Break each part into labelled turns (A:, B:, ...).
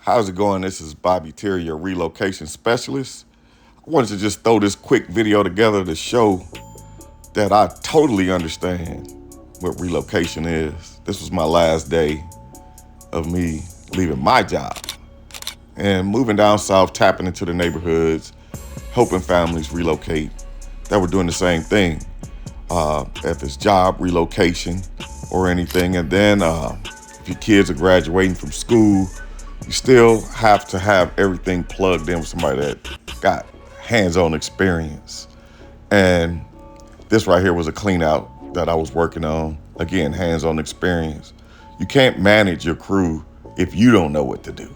A: How's it going? This is Bobby Terry, your relocation specialist. I wanted to just throw this quick video together to show that I totally understand what relocation is. This was my last day of me leaving my job and moving down south, tapping into the neighborhoods, helping families relocate that were doing the same thing. If it's job relocation or anything. And then if your kids are graduating from school, you still have to have everything plugged in with somebody that got hands-on experience. And this right here was a clean out that I was working on. Again, hands-on experience. You can't manage your crew if you don't know what to do.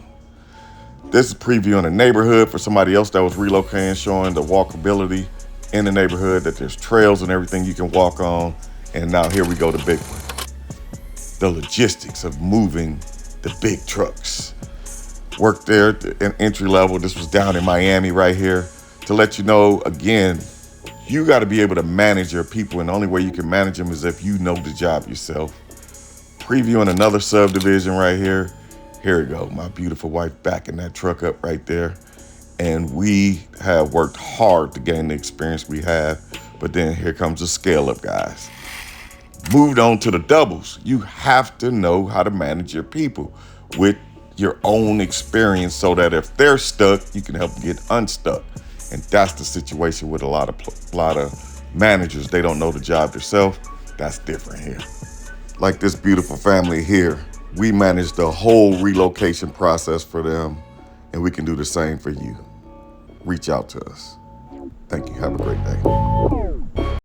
A: This is previewing a neighborhood for somebody else that was relocating, showing the walkability in the neighborhood, that there's trails and everything you can walk on. And now here we go, the big one. The logistics of moving the big trucks. Worked there in entry level. This was down in Miami right here. To let you know, again, you got to be able to manage your people, and the only way you can manage them is if you know the job yourself. Previewing another subdivision right here. Here we go, my beautiful wife backing that truck up right there. And we have worked hard to gain the experience we have, but then here comes the scale up, guys. Moved on to the doubles. You have to know how to manage your people with your own experience so that if they're stuck, you can help them get unstuck. And that's the situation with a lot of managers. They don't know the job themselves. That's different here. Like this beautiful family here, we manage the whole relocation process for them, and we can do the same for you. Reach out to us. Thank you. Have a great day.